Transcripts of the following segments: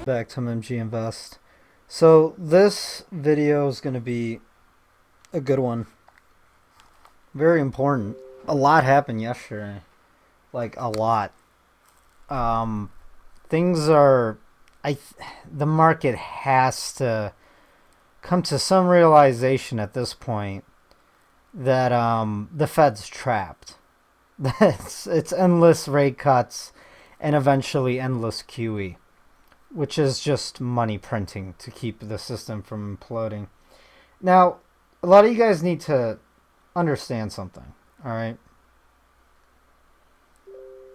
Back to MMGinvest. So this video is going to be a good one. Very important. A lot happened yesterday. Like a lot. Things are the market has to come to some realization at this point that the Fed's trapped. It's endless rate cuts and eventually endless QE, which is just money printing to keep the system from imploding. Now, a lot of you guys need to understand something, all right?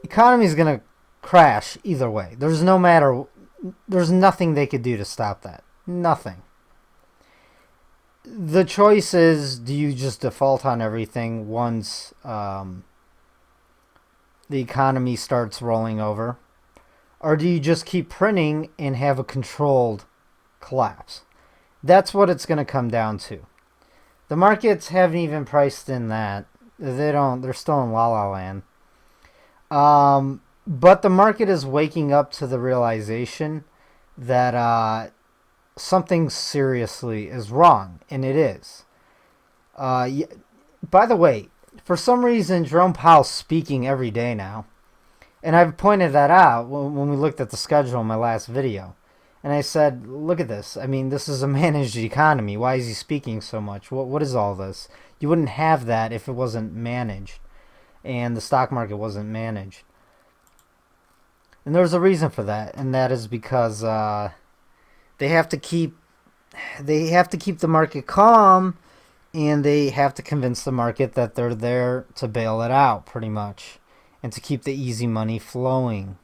Economy is going to crash either way. There's nothing they could do to stop that. Nothing. The choice is, do you just default on everything once the economy starts rolling over? Or do you just keep printing and have a controlled collapse? That's what it's going to come down to. The markets haven't even priced in that. They're still in la la land. But the market is waking up to the realization that something seriously is wrong, and it is. By the way, for some reason, Jerome Powell's speaking every day now. And I've pointed that out when we looked at the schedule in my last video. And I said, look at this. I mean, this is a managed economy. Why is he speaking so much? What is all this? You wouldn't have that if it wasn't managed. And the stock market wasn't managed. And there's a reason for that. And that is because they have to keep the market calm. And they have to convince the market that they're there to bail it out, pretty much. And to keep the easy money flowing.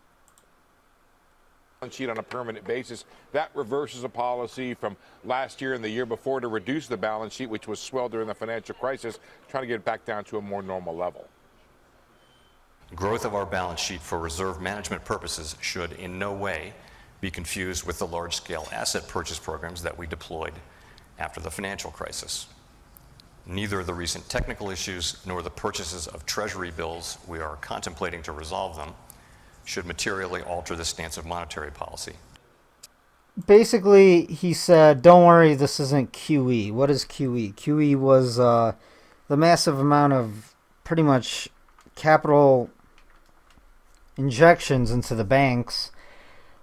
Sheet on a permanent basis. That reverses a policy from last year and the year before to reduce the balance sheet, which was swelled during the financial crisis, trying to get it back down to a more normal level. Growth of our balance sheet for reserve management purposes should in no way be confused with the large-scale asset purchase programs that we deployed after the financial crisis. Neither the recent technical issues nor the purchases of treasury bills we are contemplating to resolve them should materially alter the stance of monetary policy. Basically, he said, don't worry, this isn't QE. What is QE? QE was the massive amount of pretty much capital injections into the banks.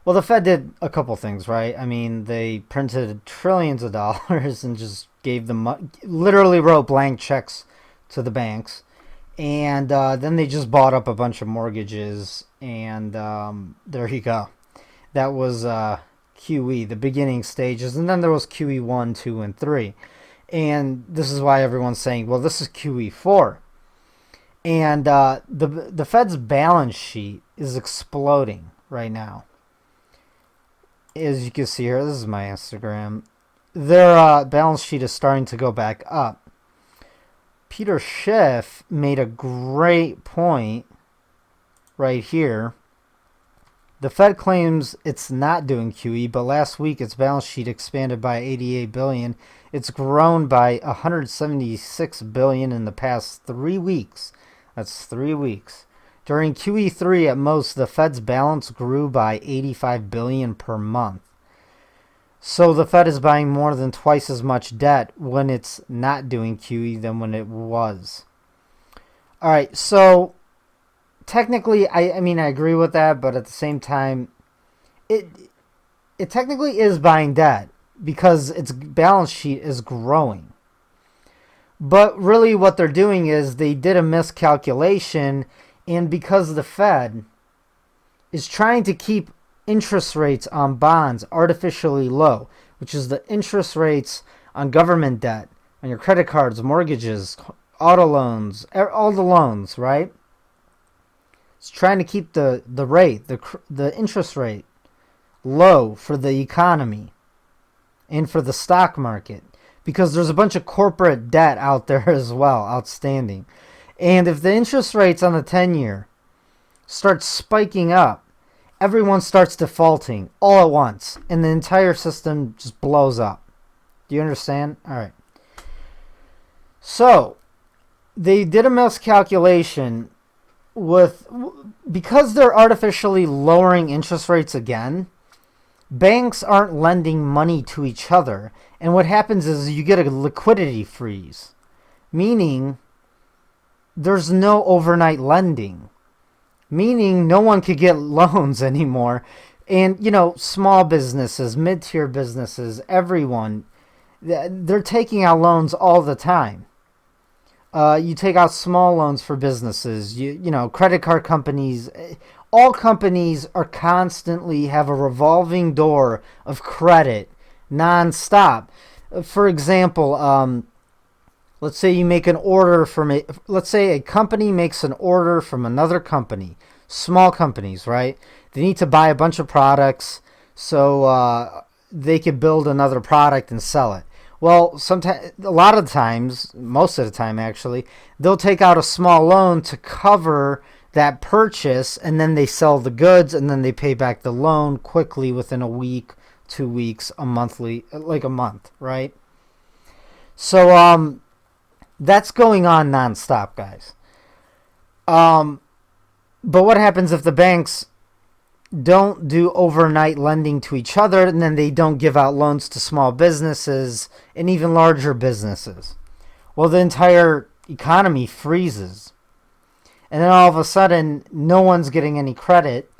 Well, the Fed did a couple things, right? I mean, they printed trillions of dollars and just gave them, literally wrote blank checks to the banks. And then they just bought up a bunch of mortgages, and there you go. That was QE, the beginning stages. And then there was QE1, 2, and 3. And this is why everyone's saying, well, this is QE4. And the Fed's balance sheet is exploding right now. As you can see here, this is my Instagram. Their balance sheet is starting to go back up. Peter Schiff made a great point right here. The Fed claims it's not doing QE, but last week its balance sheet expanded by $88 billion. It's grown by $176 billion in the past 3 weeks. That's 3 weeks. During QE3 at most, the Fed's balance grew by $85 billion per month. So the Fed is buying more than twice as much debt when it's not doing QE than when it was. All right, so technically, I mean, I agree with that, but at the same time, it technically is buying debt because its balance sheet is growing. But really what they're doing is they did a miscalculation, and because the Fed is trying to keep interest rates on bonds artificially low, which is the interest rates on government debt, on your credit cards, mortgages, auto loans, all the loans, right? It's trying to keep the rate, the interest rate low for the economy and for the stock market, because there's a bunch of corporate debt out there as well, outstanding. And if the interest rates on the 10-year start spiking up, everyone starts defaulting all at once, and the entire system just blows up. Do you understand? All right. So they did a miscalculation because they're artificially lowering interest rates again. banks aren't lending money to each other. And what happens is you get a liquidity freeze, meaning there's no overnight lending, meaning no one could get loans anymore. And, small businesses, mid-tier businesses, everyone, they're taking out loans all the time. You take out small loans for businesses, credit card companies. All companies are constantly have a revolving door of credit nonstop. For example, let's say you make an order let's say a company makes an order from another company, small companies, right? They need to buy a bunch of products so they could build another product and sell it. Well, a lot of times, most of the time actually, they'll take out a small loan to cover that purchase, and then they sell the goods, and then they pay back the loan quickly within a week, 2 weeks, a month, right? So that's going on nonstop, guys. But what happens if the banks don't do overnight lending to each other, and then they don't give out loans to small businesses and even larger businesses? Well, the entire economy freezes. And then all of a sudden, no one's getting any credit.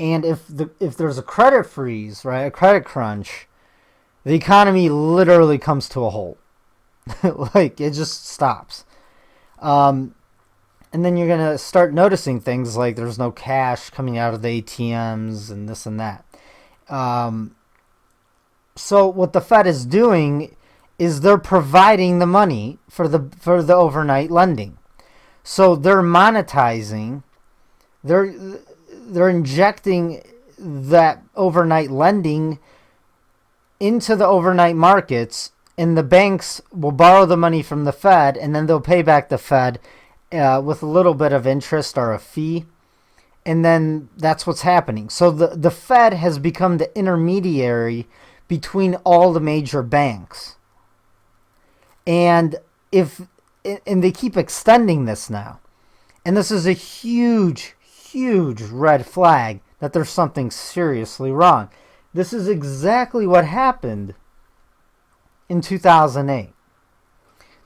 And if there's a credit freeze, right, a credit crunch, the economy literally comes to a halt. Like, it just stops. And then you're going to start noticing things like there's no cash coming out of the ATMs and this and that. So what the Fed is doing is they're providing the money for the overnight lending. So they're monetizing, they're injecting that overnight lending into the overnight markets, and the banks will borrow the money from the Fed, and then they'll pay back the Fed with a little bit of interest or a fee. And then that's what's happening. So the Fed has become the intermediary between all the major banks. And they keep extending this now. And this is a huge, huge red flag that there's something seriously wrong. This is exactly what happened in 2008.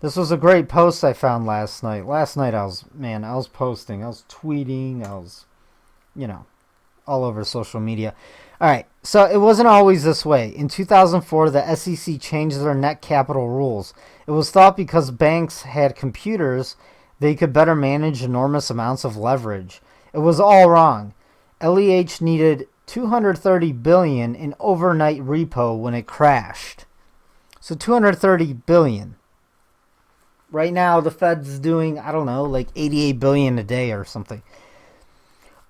This was a great post I found last night. Last night I was posting, I was tweeting, I was, all over social media. All right, so it wasn't always this way. In 2004, the SEC changed their net capital rules. It was thought because banks had computers, they could better manage enormous amounts of leverage. It was all wrong. LEH needed $230 billion in overnight repo when it crashed. So $230 billion. Right now, the Fed's doing, like $88 billion a day or something.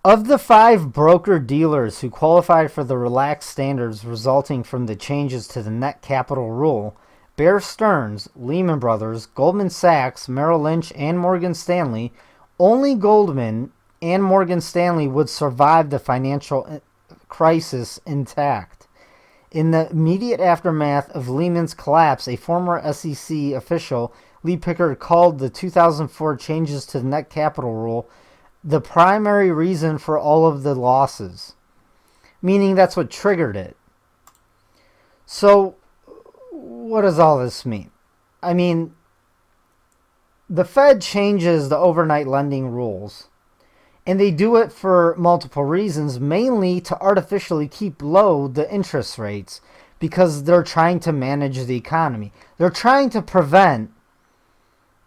Of the 5 broker-dealers who qualified for the relaxed standards resulting from the changes to the net capital rule, Bear Stearns, Lehman Brothers, Goldman Sachs, Merrill Lynch, and Morgan Stanley, only Goldman and Morgan Stanley would survive the financial crisis intact. In the immediate aftermath of Lehman's collapse, a former SEC official, Lee Pickard, called the 2004 changes to the net capital rule the primary reason for all of the losses, meaning that's what triggered it. So what does all this mean? I mean, the Fed changes the overnight lending rules, and they do it for multiple reasons, mainly to artificially keep low the interest rates because they're trying to manage the economy. They're trying to prevent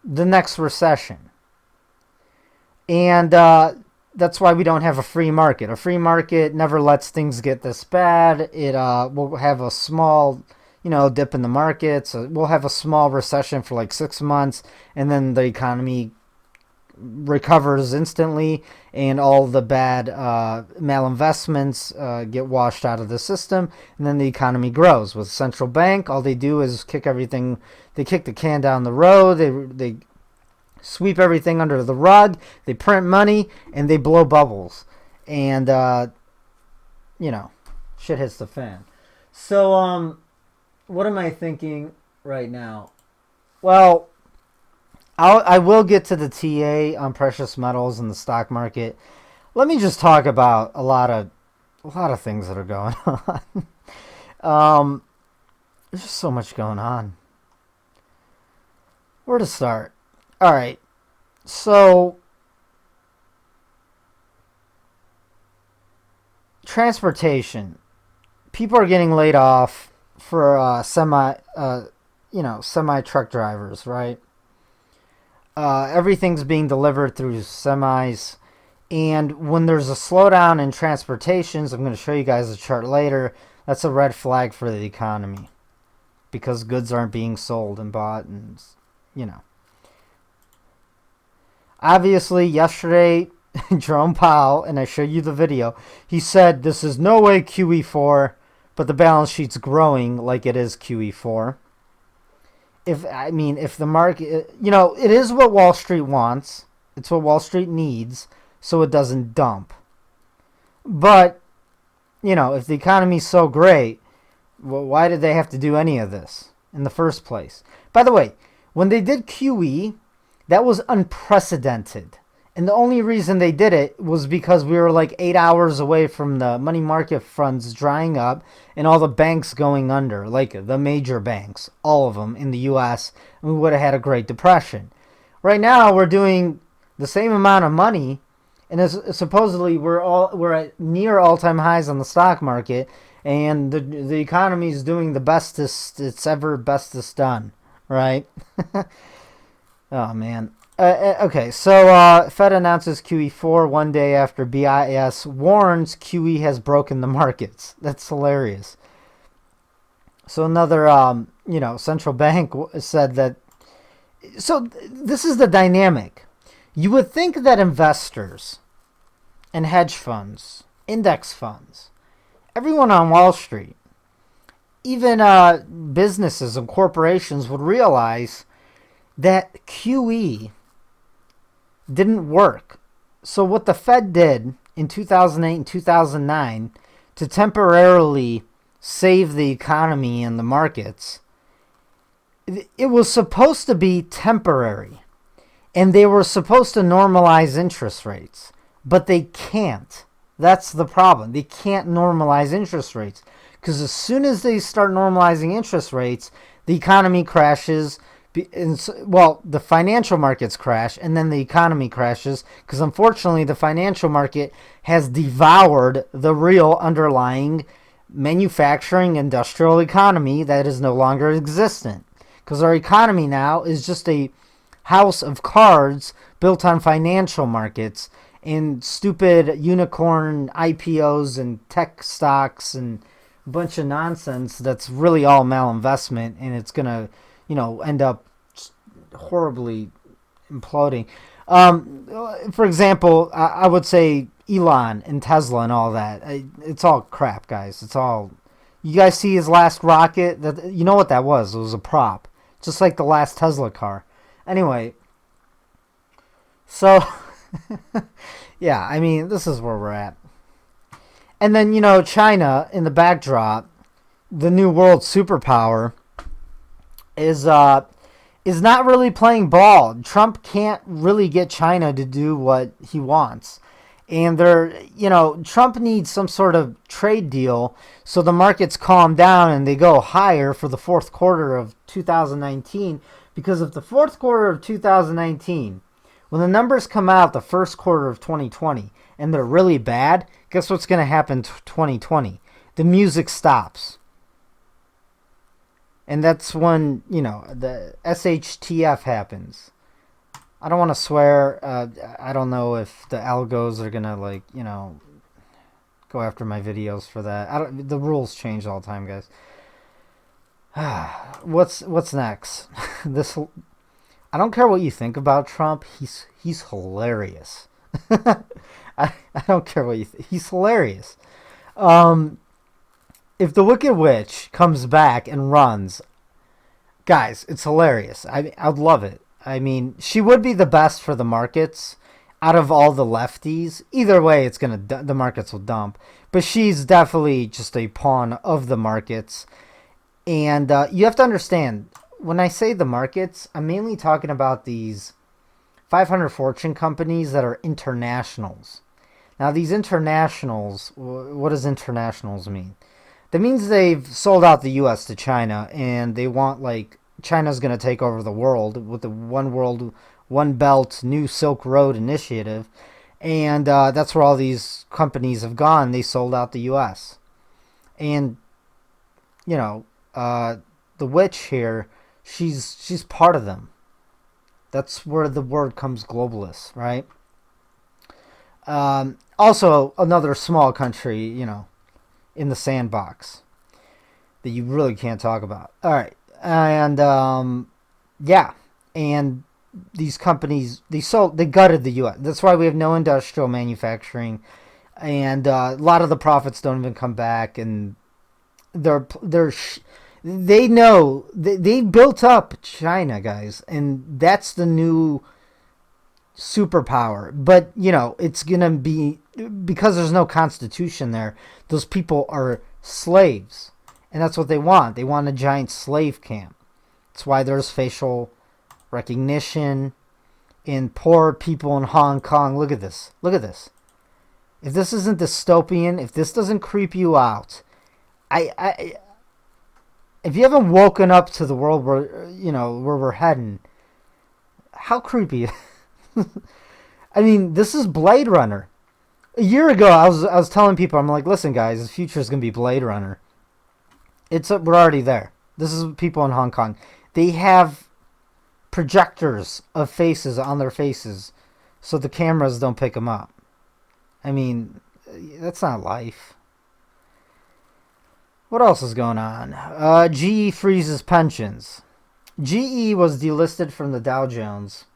the next recession. And that's why we don't have a free market. A free market never lets things get this bad. It will have a small, dip in the markets. We'll have a small recession for like 6 months, and then the economy recovers instantly, and all the bad malinvestments get washed out of the system, and then the economy grows. With central bank, all they do is kick the can down the road. They sweep everything under the rug, they print money, and they blow bubbles. And, shit hits the fan. So, what am I thinking right now? Well, I will get to the TA on precious metals and the stock market. Let me just talk about a lot of a lot of things that are going on. There's just so much going on. Where to start? All right. So, transportation. People are getting laid off for semi truck drivers, right? Everything's being delivered through semis. And when there's a slowdown in transportations, I'm going to show you guys a chart later, that's a red flag for the economy. Because goods aren't being sold and bought and, you know. Obviously, yesterday, Jerome Powell, and I showed you the video, he said this is no way QE4, but the balance sheet's growing like it is QE4. If the market, it is what Wall Street wants. It's what Wall Street needs, so it doesn't dump. But, if the economy's so great, well, why did they have to do any of this in the first place? By the way, when they did QE, that was unprecedented. And the only reason they did it was because we were like 8 hours away from the money market funds drying up and all the banks going under, like the major banks, all of them in the U.S., and we would have had a Great Depression. Right now, we're doing the same amount of money, and supposedly we're at near all-time highs on the stock market, and the economy is doing the bestest it's ever done, right? Oh, man. Okay, so Fed announces QE4 one day after BIS warns QE has broken the markets. That's hilarious. So another, central bank said that. So this is the dynamic. You would think that investors and hedge funds, index funds, everyone on Wall Street, even businesses and corporations would realize that QE didn't work. So what the Fed did in 2008 and 2009 to temporarily save the economy and the markets, it was supposed to be temporary. And they were supposed to normalize interest rates. But they can't. That's the problem. They can't normalize interest rates. Because as soon as they start normalizing interest rates, the economy crashes. The financial markets crash, and then the economy crashes, because unfortunately the financial market has devoured the real underlying manufacturing industrial economy that is no longer existent. Because our economy now is just a house of cards built on financial markets and stupid unicorn IPOs and tech stocks and a bunch of nonsense that's really all malinvestment, and it's going to end up horribly imploding. For example, I would say Elon and Tesla and all that. It's all crap, guys. It's all. You guys see his last rocket? You know what that was? It was a prop, just like the last Tesla car. Anyway, so yeah, this is where we're at. And then China in the backdrop, the new world superpower, is not really playing ball. Trump can't really get China to do what he wants. And Trump needs some sort of trade deal so the markets calm down and they go higher for the fourth quarter of 2019. Because if the fourth quarter of 2019, when the numbers come out the first quarter of 2020 and they're really bad, guess what's going to happen in 2020? The music stops. And that's when, the SHTF happens. I don't want to swear. I don't know if the algos are going to, go after my videos for that. The rules change all the time, guys. What's next? I don't care what you think about Trump. He's hilarious. I don't care what you think. He's hilarious. If the Wicked Witch comes back and runs, guys, it's hilarious. I'd love it. She would be the best for the markets out of all the lefties. Either way, the markets will dump. But she's definitely just a pawn of the markets. And you have to understand, when I say the markets, I'm mainly talking about these 500 fortune companies that are internationals. Now, these internationals, what does internationals mean? That means they've sold out the U.S. to China, and they want, like, China's going to take over the world with the One World, One Belt, New Silk Road initiative. And that's where all these companies have gone. They sold out the U.S. And, you know, the witch here, she's part of them. That's where the word comes globalist, right? Also, another small country, you know, in the sandbox that you really can't talk about. All right. And, yeah. And these companies, they gutted the U.S. That's why we have no industrial manufacturing. And a lot of the profits don't even come back. And they know they built up China, guys, and that's the new superpower. But you know, it's gonna be, because there's no constitution there. Those people are slaves, and that's what they want. They want a giant slave camp. That's why there's facial recognition in poor people in Hong Kong. Look at this. Look at this. If this isn't dystopian, if this doesn't creep you out, if you haven't woken up to the world where, you know, where we're heading, how creepy. I mean, this is Blade Runner. A year ago, I was telling people, I'm like, listen, guys, the future is gonna be Blade Runner. We're already there. This is people in Hong Kong. They have projectors of faces on their faces, so the cameras don't pick them up. I mean, that's not life. What else is going on? GE freezes pensions. GE was delisted from the Dow Jones.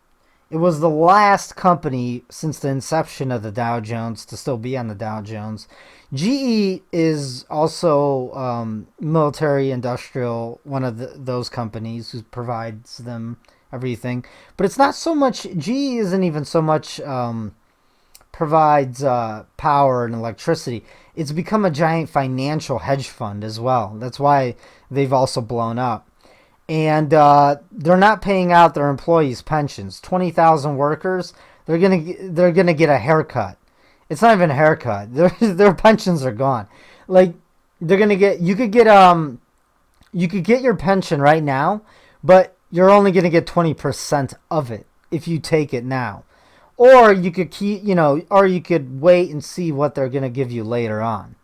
It was the last company since the inception of the Dow Jones to still be on the Dow Jones. GE is also military industrial, one of those companies who provides them everything. But it's not so much, GE isn't even so much provides power and electricity. It's become a giant financial hedge fund as well. That's why they've also blown up. And they're not paying out their employees' pensions. 20,000 workers, they're gonna get a haircut. It's not even a haircut. Their pensions are gone. Like, they're gonna get, you could get your pension right now, but you're only gonna get 20% of it if you take it now. Or you could or you could wait and see what they're going to give you later on.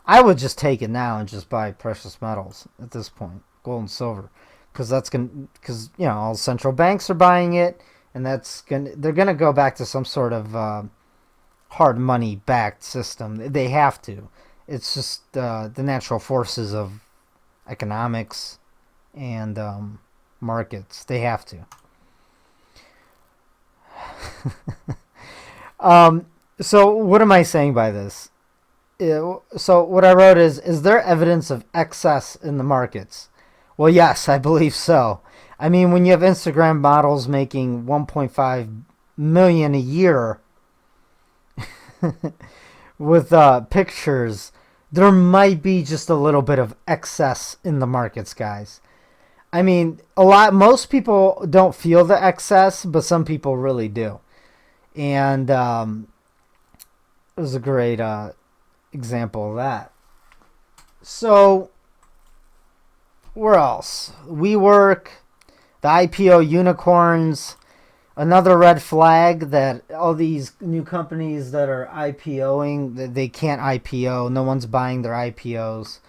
I would just take it now and just buy precious metals at this point, gold and silver, because you know, all central banks are buying it, and they're going to go back to some sort of hard money backed system. They have to. It's just the natural forces of economics and markets. They have to. So what am I saying by this? So what I wrote is there evidence of excess in the markets? Well, yes, I believe so. I mean, when you have Instagram models making 1.5 million a year with pictures, there might be just a little bit of excess in the markets, guys. I mean, most people don't feel the excess, but some people really do. And it was a great example of that. So, where else? WeWork, the IPO unicorns, another red flag that all these new companies that are IPOing, they can't IPO. No one's buying their IPOs,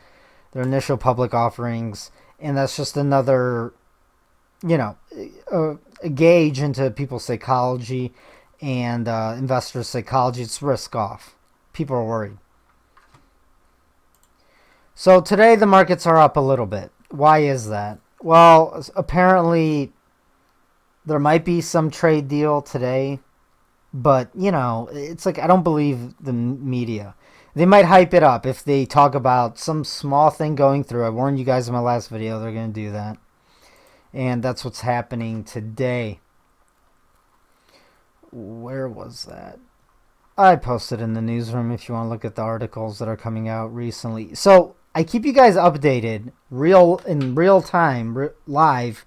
their initial public offerings. And that's just another, you know, a gauge into people's psychology and investors' psychology. It's risk off. People are worried. So today the markets are up a little bit. Why is that? Well, apparently there might be some trade deal today, but, you know, it's like, I don't believe the media. They might hype it up if they talk about some small thing going through. I warned you guys in my last video they're going to do that. And that's what's happening today. Where was that? I posted in the newsroom if you want to look at the articles that are coming out recently. So I keep you guys updated in real time, live,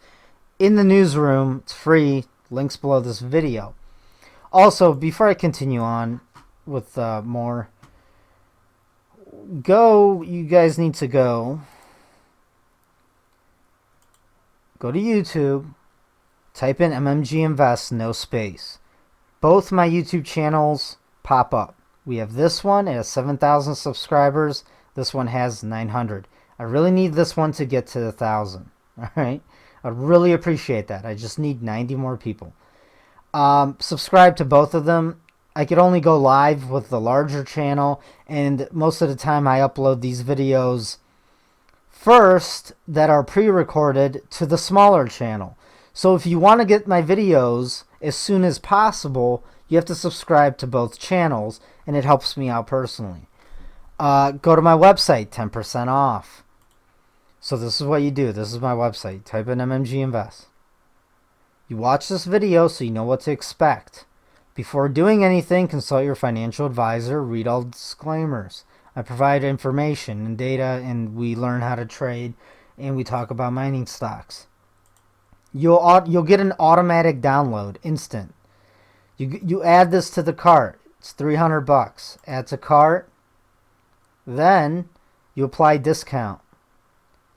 in the newsroom. It's free. Links below this video. Also, before I continue on, with more. You guys need to go to YouTube, type in MMGinvest, no space. Both my YouTube channels pop up. We have this one, it has 7,000 subscribers. This one has 900. I really need this one to get to 1,000. All right, I'd really appreciate that. I just need 90 more people. Subscribe to both of them. I could only go live with the larger channel, and most of the time I upload these videos first that are pre-recorded to the smaller channel. So if you want to get my videos as soon as possible, you have to subscribe to both channels, and it helps me out personally. Go to my website, 10% off. So this is what you do. This is my website. Type in MMGinvest. You watch this video so you know what to expect. Before doing anything, consult your financial advisor. Read all the disclaimers. I provide information and data, and we learn how to trade, and we talk about mining stocks. You'll get an automatic download, instant. You add this to the cart. It's $300. Add to cart. Then you apply discount,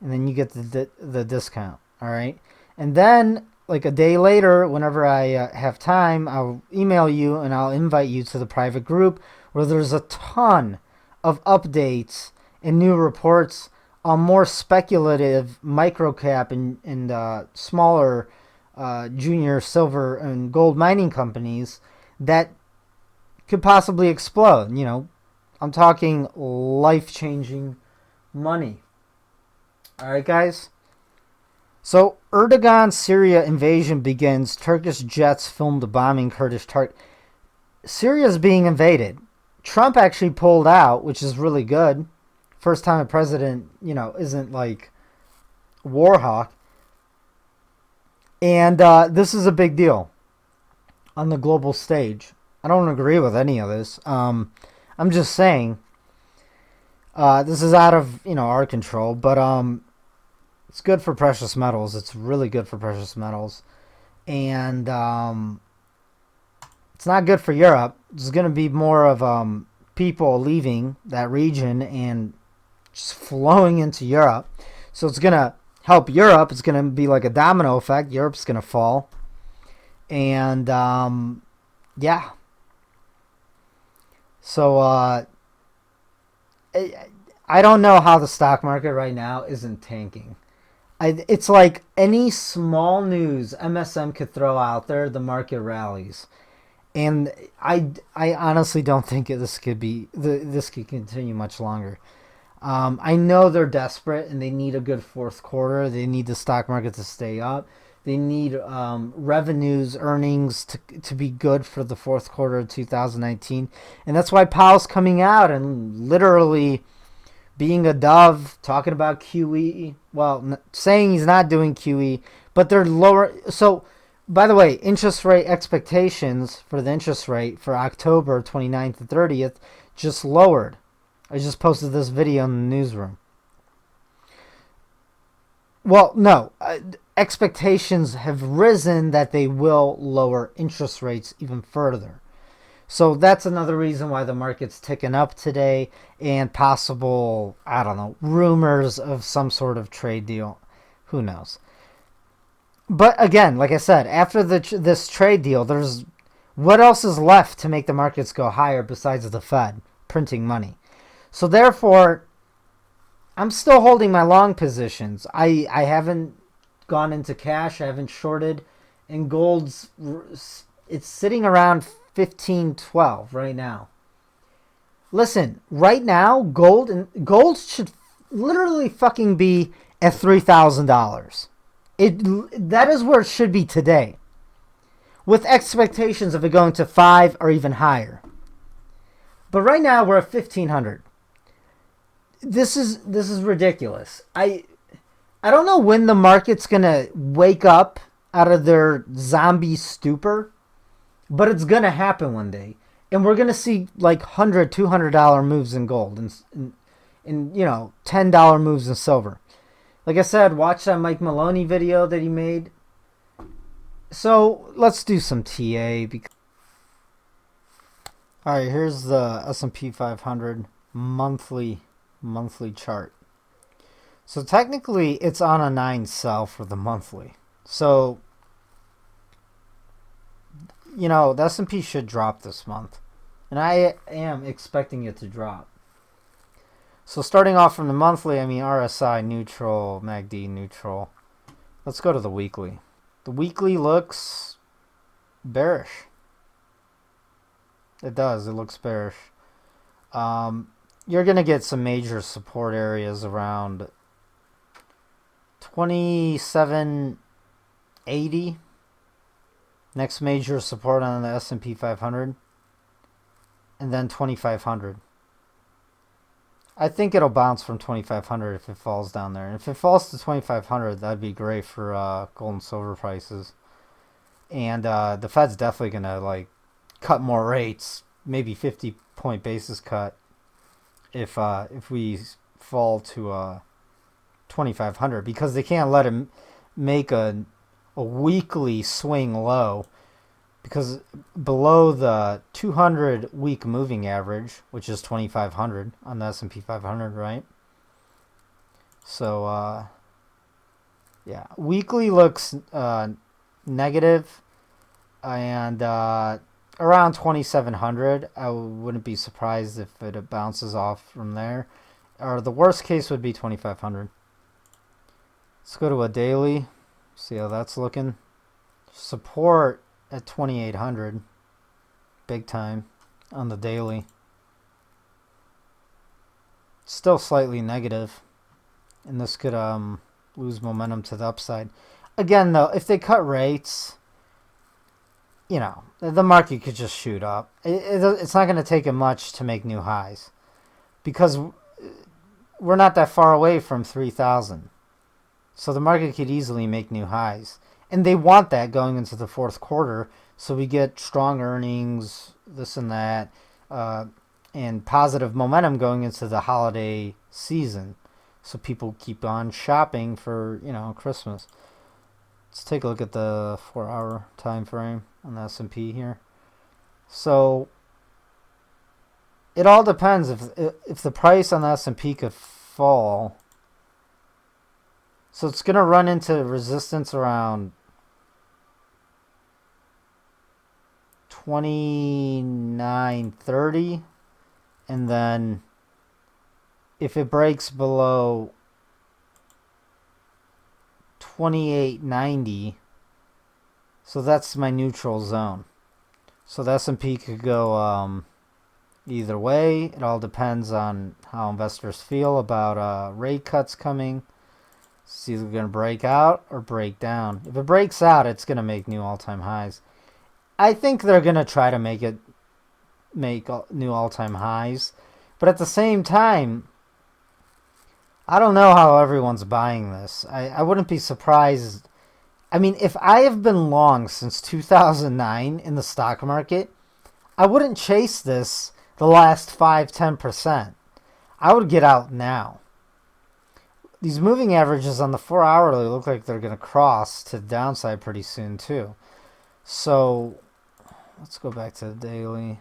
and then you get the discount. All right, and then like a day later, whenever I have time, I'll email you and I'll invite you to the private group where there's a ton of updates and new reports on more speculative microcap and smaller junior silver and gold mining companies that could possibly explode. You know, I'm talking life-changing money. All right, guys. So, Erdogan Syria invasion begins. Turkish jets filmed bombing Kurdish target. Syria is being invaded. Trump actually pulled out, which is really good. First time a president, isn't like war hawk. And this is a big deal on the global stage. I don't agree with any of this. I'm just saying this is out of our control, but it's good for precious metals. It's really good for precious metals. And it's not good for Europe. There's going to be more of people leaving that region and just flowing into Europe. So it's going to help Europe. It's going to be like a domino effect. Europe's going to fall. And, yeah. So, I don't know how the stock market right now isn't tanking. It's like any small news MSM could throw out there, the market rallies, and I honestly don't think this could continue much longer. I know they're desperate and they need a good fourth quarter. They need the stock market to stay up. They need revenues, earnings to be good for the fourth quarter of 2019, and that's why Powell's coming out and literally being a dove, talking about QE, well, saying he's not doing QE, but they're lower. So, by the way, interest rate expectations for the interest rate for October 29th and 30th just lowered. I just posted this video in the newsroom. Well, no, expectations have risen that they will lower interest rates even further. So that's another reason why the market's ticking up today, and possible, rumors of some sort of trade deal. Who knows? But again, like I said, after this trade deal, there's what else is left to make the markets go higher besides the Fed printing money? So therefore, I'm still holding my long positions. I haven't gone into cash. I haven't shorted, and gold's it's sitting around 15.12 right now. Listen, right now, gold should literally fucking be at $3,000. That is where it should be today, with expectations of it going to 5 or even higher. But right now we're at 1,500. This is ridiculous. I don't know when the market's gonna wake up out of their zombie stupor. But it's going to happen one day. And we're going to see like $100, $200 moves in gold and $10 moves in silver. Like I said, watch that Mike Maloney video that he made. So let's do some TA. All right, here's the S&P 500 monthly chart. So technically, it's on a 9 sell for the monthly. So, the S&P should drop this month. And I am expecting it to drop. So starting off from the monthly, RSI neutral, MACD neutral. Let's go to the weekly. The weekly looks bearish. It does. It looks bearish. You're going to get some major support areas around 2780. Next major support on the S&P 500. And then 2500. I think it'll bounce from 2500 if it falls down there. And if it falls to 2500, that'd be great for gold and silver prices. And the Fed's definitely going to cut more rates, maybe 50-point basis cut if we fall to 2500, because they can't let him make a weekly swing low, because below the 200 week moving average, which is 2500 on the S&P 500, right? So yeah, weekly looks negative, and around 2700. I wouldn't be surprised if it bounces off from there, or the worst case would be 2500. Let's go to a daily, see how that's looking. Support at 2800, big time on the daily. Still slightly negative, and this could lose momentum to the upside. Again, though, if they cut rates, the market could just shoot up. It's not going to take it much to make new highs, because we're not that far away from 3,000. So the market could easily make new highs. And they want that going into the fourth quarter, so we get strong earnings, this and that, and positive momentum going into the holiday season. So people keep on shopping for, Christmas. Let's take a look at the 4-hour time frame on the S&P here. So it all depends if the price on the S&P could fall. So it's going to run into resistance around 2930, and then if it breaks below 2890, so that's my neutral zone. So the S&P could go either way. It all depends on how investors feel about rate cuts coming. It's either going to break out or break down. If it breaks out, it's going to make new all-time highs. I think they're going to try to make new all-time highs. But at the same time, I don't know how everyone's buying this. I wouldn't be surprised. If I have been long since 2009 in the stock market, I wouldn't chase this the last 5-10%. I would get out now. These moving averages on the 4-hourly look like they're going to cross to the downside pretty soon too. So let's go back to the daily.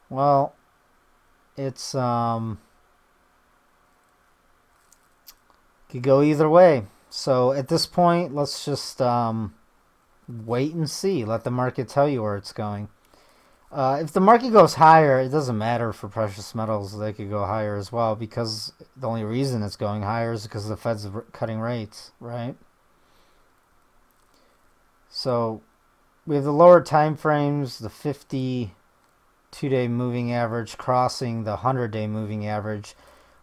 Well, it's could go either way. So at this point, let's just wait and see. Let the market tell you where it's going. If the market goes higher, it doesn't matter for precious metals. They could go higher as well, because the only reason it's going higher is because the Fed's cutting rates, right? So we have the lower time frames, the 52-day moving average crossing the 100-day moving average,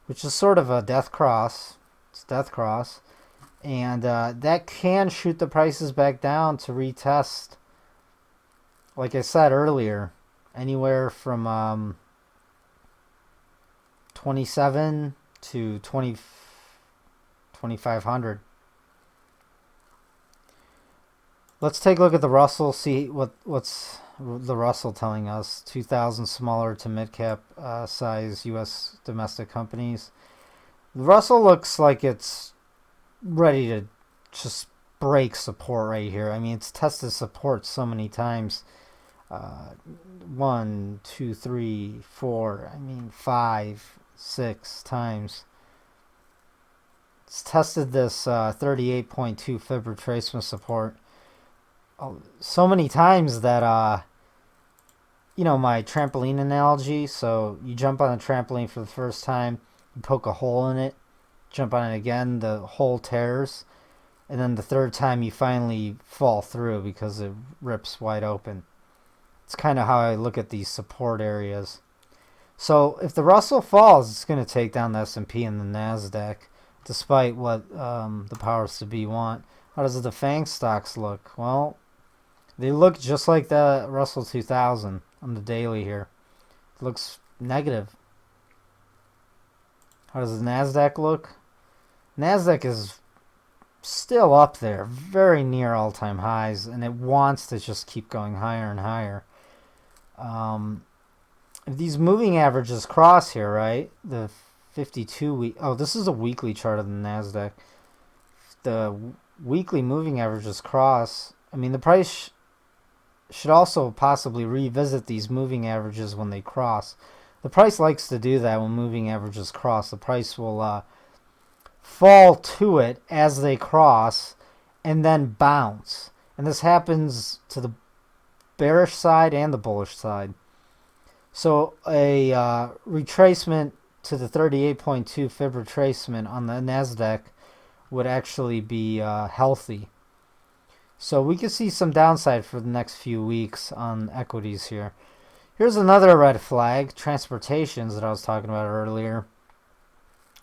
which is sort of a death cross. It's death cross. And that can shoot the prices back down to retest, like I said earlier, anywhere from 27 to 2500. Let's take a look at the Russell, see what's the Russell telling us. 2,000 smaller to mid-cap size U.S. domestic companies. The Russell looks like it's ready to just break support right here. It's tested support so many times. Uh, 1, 2, 3, 4. I mean, 5, 6 times. It's tested this 38.2 fib retracement support so many times that my trampoline analogy. So you jump on a trampoline for the first time, you poke a hole in it, jump on it again, the hole tears, and then the third time you finally fall through because it rips wide open. It's kind of how I look at these support areas. So if the Russell falls, it's going to take down the S&P and the NASDAQ, despite what the powers to be want. How does the FANG stocks look? Well, they look just like the Russell 2000 on the daily here. It looks negative. How does the NASDAQ look? NASDAQ is still up there, very near all-time highs, and it wants to just keep going higher and higher. If these moving averages cross here, right, the 52-week... Oh, this is a weekly chart of the NASDAQ. The weekly moving averages cross. I mean, the price should also possibly revisit these moving averages when they cross. The price likes to do that when moving averages cross. The price will fall to it as they cross and then bounce. And this happens to the bearish side and the bullish side. So a retracement to the 38.2 fib retracement on the NASDAQ would actually be healthy. So we could see some downside for the next few weeks on equities here. Here's another red flag, transportations that I was talking about earlier.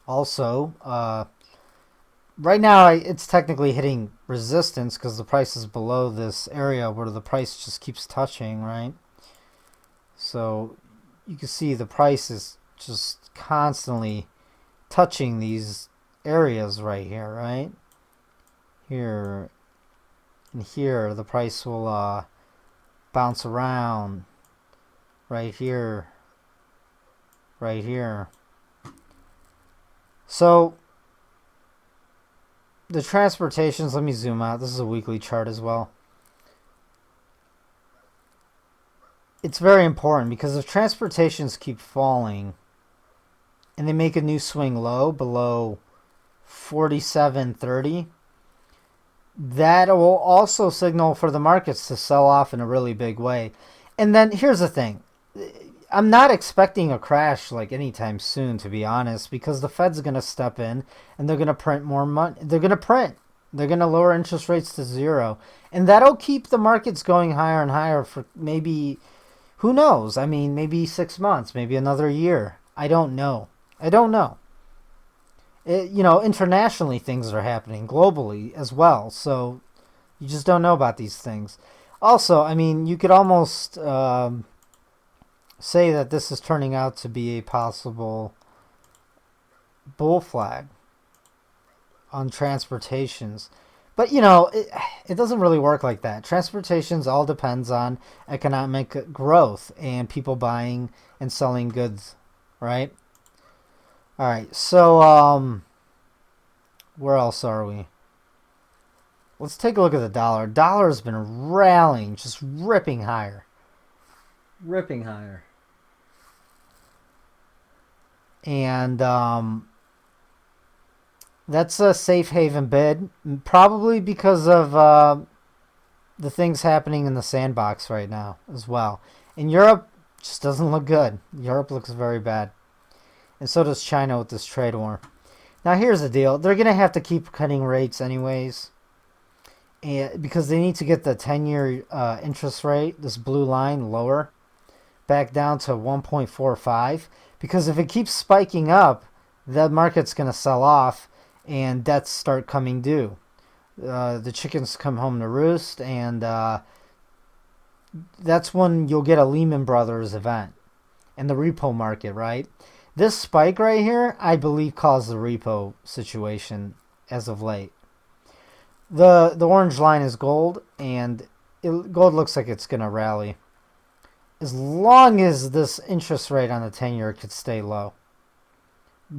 Also, right now it's technically hitting resistance because the price is below this area where the price just keeps touching, right? So you can see the price is just constantly touching these areas right here, right? Here and here, the price will bounce around right here, right here. So the transportations, let me zoom out. This is a weekly chart as well. It's very important because if transportations keep falling and they make a new swing low below 47.30, that will also signal for the markets to sell off in a really big way. And then here's the thing. I'm not expecting a crash like anytime soon, to be honest, because the Fed's going to step in and they're going to print more money. They're going to print. They're going to lower interest rates to 0. And that'll keep the markets going higher and higher for maybe, who knows? I mean, maybe 6 months, maybe another year. I don't know. Internationally things are happening, globally as well. So you just don't know about these things. Also, I mean, you could almost say that this is turning out to be a possible bull flag on transportations. But, it doesn't really work like that. Transportations all depends on economic growth and people buying and selling goods, right? All right, so where else are we? Let's take a look at the dollar. Dollar has been rallying, just ripping higher. And that's a safe haven bid, probably because of the things happening in the sandbox right now as well. In Europe, just doesn't look good. Europe looks very bad. And so does China with this trade war. Now here's the deal. They're going to have to keep cutting rates anyways, because they need to get the 10-year interest rate, this blue line, lower, back down to 1.45. Because if it keeps spiking up, the market's going to sell off and debts start coming due. The chickens come home to roost, and that's when you'll get a Lehman Brothers event and the repo market, right? This spike right here, I believe, caused the repo situation as of late. The orange line is gold, and gold looks like it's going to rally. As long as this interest rate on the 10-year could stay low,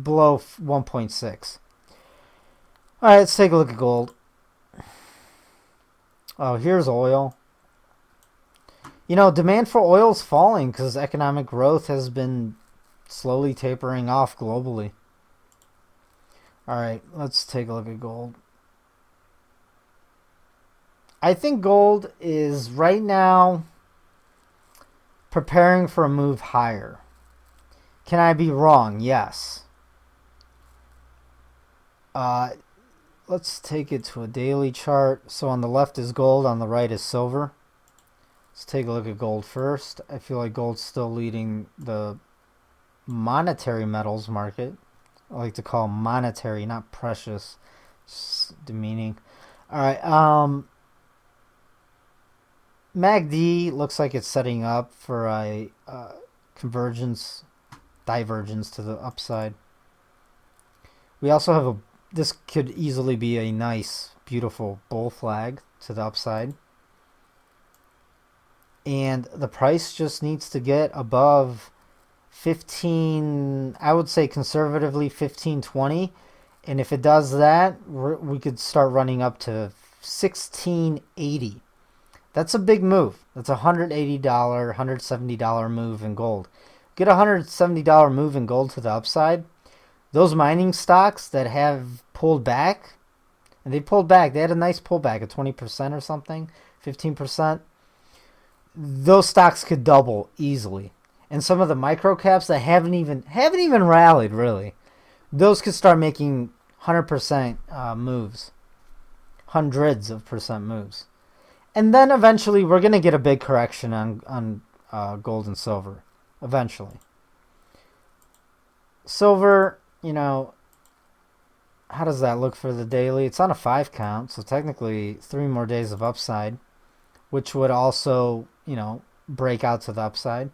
below 1.6. All right, let's take a look at gold. Oh, here's oil. Demand for oil is falling because economic growth has been slowly tapering off globally. All right, let's take a look at gold. I think gold is right now preparing for a move higher. Can I be wrong? Yes. Let's take it to a daily chart. So on the left is gold, on the right is silver. Let's take a look at gold first. I feel like gold's still leading the monetary metals market. I like to call monetary, not precious. It's demeaning. All right. MACD looks like it's setting up for a divergence to the upside. We also have this could easily be a nice, beautiful bull flag to the upside. And the price just needs to get above 15, I would say conservatively 15.20. And if it does that, we could start running up to 16.80. That's a big move. That's a $180, $170 move in gold. Get a $170 move in gold to the upside. Those mining stocks that have pulled back, and they pulled back, they had a nice pullback of 20% or something, 15%. Those stocks could double easily. And some of the micro caps that haven't even rallied really, those could start making 100% moves, hundreds of percent moves. And then eventually we're going to get a big correction on gold and silver. Eventually. Silver, how does that look for the daily? It's on a 5 count, so technically 3 more days of upside, which would also, break out to the upside.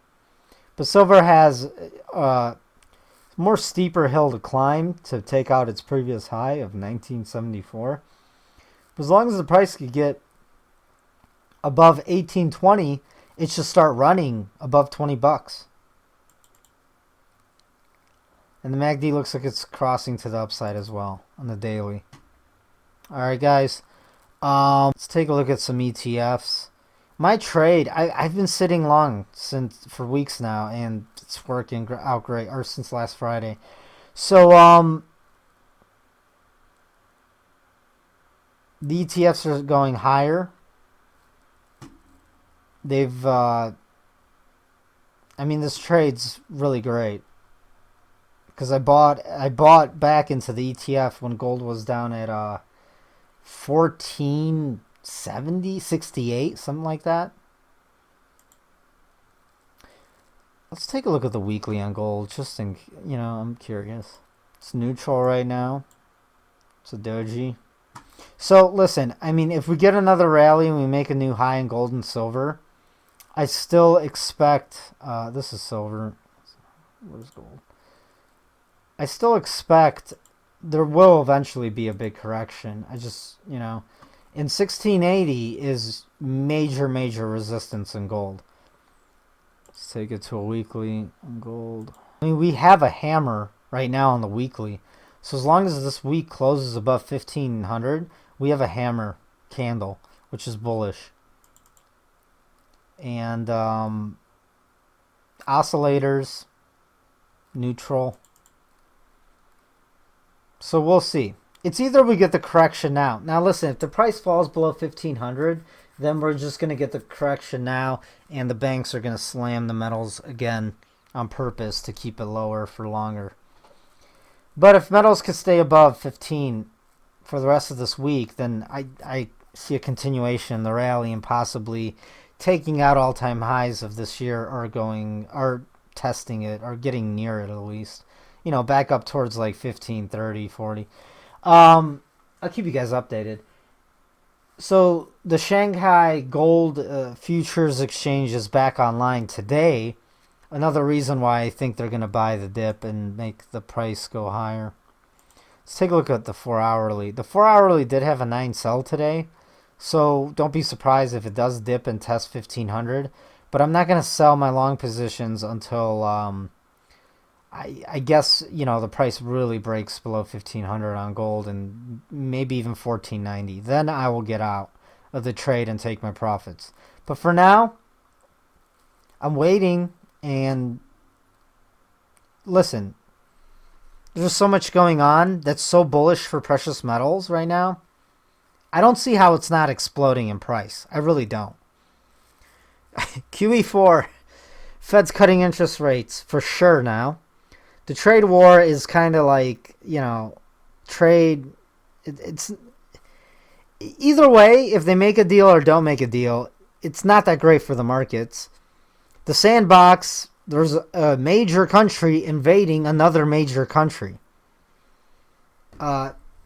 But silver has a more steeper hill to climb to take out its previous high of 1974. But as long as the price could get above 18.20, it should start running above $20. And the MACD looks like it's crossing to the upside as well on the daily. All right, guys. Let's take a look at some ETFs. My trade, I've been sitting long for weeks now, and it's working out great, or since last Friday. So, the ETFs are going higher. This trade's really great. Because I bought back into the ETF when gold was down at 1470, 68, something like that. Let's take a look at the weekly on gold. I'm curious. It's neutral right now. It's a doji. So listen, if we get another rally and we make a new high in gold and silver, I still expect. This is silver. Where's gold? I still expect there will eventually be a big correction. In 1680 is major resistance in gold. Let's take it to a weekly on gold. We have a hammer right now on the weekly. So as long as this week closes above 1500, we have a hammer candle, which is bullish. And oscillators, neutral. So we'll see. It's either we get the correction now. Now listen, if the price falls below 1500, then we're just going to get the correction now, and the banks are going to slam the metals again on purpose to keep it lower for longer. But if metals could stay above 15 for the rest of this week, then I see a continuation in the rally and possibly taking out all-time highs of this year, or testing it, or getting near it at least. Back up towards like 15, 30, 40. I'll keep you guys updated. So the Shanghai Gold Futures Exchange is back online today. Another reason why I think they're going to buy the dip and make the price go higher. Let's take a look at the 4-hourly. The 4-hourly did have a 9 sell today. So don't be surprised if it does dip and test 1500. But I'm not going to sell my long positions until... I guess, the price really breaks below 1500 on gold and maybe even 1490. Then I will get out of the trade and take my profits. But for now, I'm waiting, and listen, there's so much going on that's so bullish for precious metals right now. I don't see how it's not exploding in price. I really don't. QE4, Fed's cutting interest rates for sure now. The trade war is kind of like, trade. It's either way, if they make a deal or don't make a deal, it's not that great for the markets. The sandbox, there's a major country invading another major country.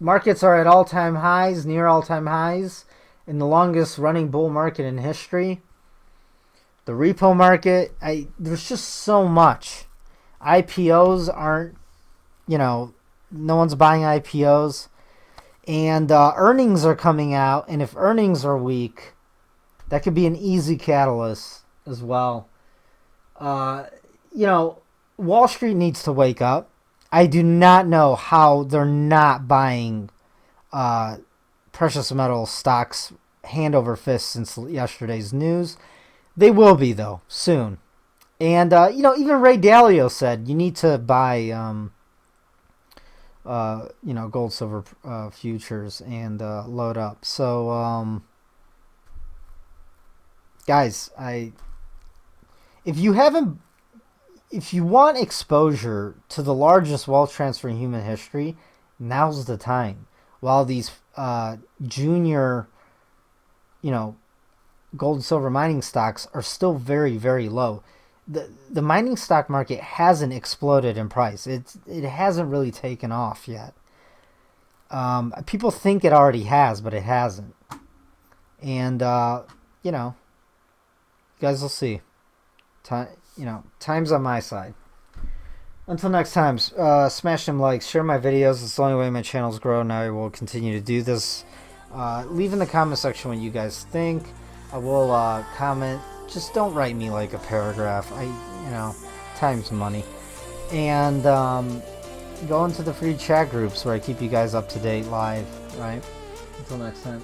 Markets are at all-time highs, near all-time highs, in the longest running bull market in history. The repo market, there's just so much. IPOs aren't, no one's buying IPOs. And earnings are coming out, and if earnings are weak, that could be an easy catalyst as well. Wall Street needs to wake up. I do not know how they're not buying precious metal stocks hand over fist since yesterday's news. They will be, though, soon. And, even Ray Dalio said you need to buy, gold, silver futures and load up. So, guys, if you want exposure to the largest wealth transfer in human history, now's the time. While these junior, gold and silver mining stocks are still very, very low. The mining stock market hasn't exploded in price. It hasn't really taken off yet. People think it already has, but it hasn't. And you guys will see. Time's on my side. Until next time, smash them likes, share my videos. It's the only way my channels grow. Now I will continue to do this. Leave in the comment section what you guys think. I will comment. Just don't write me like a paragraph. Time's money. And go into the free chat groups where I keep you guys up to date live. Right? Until next time.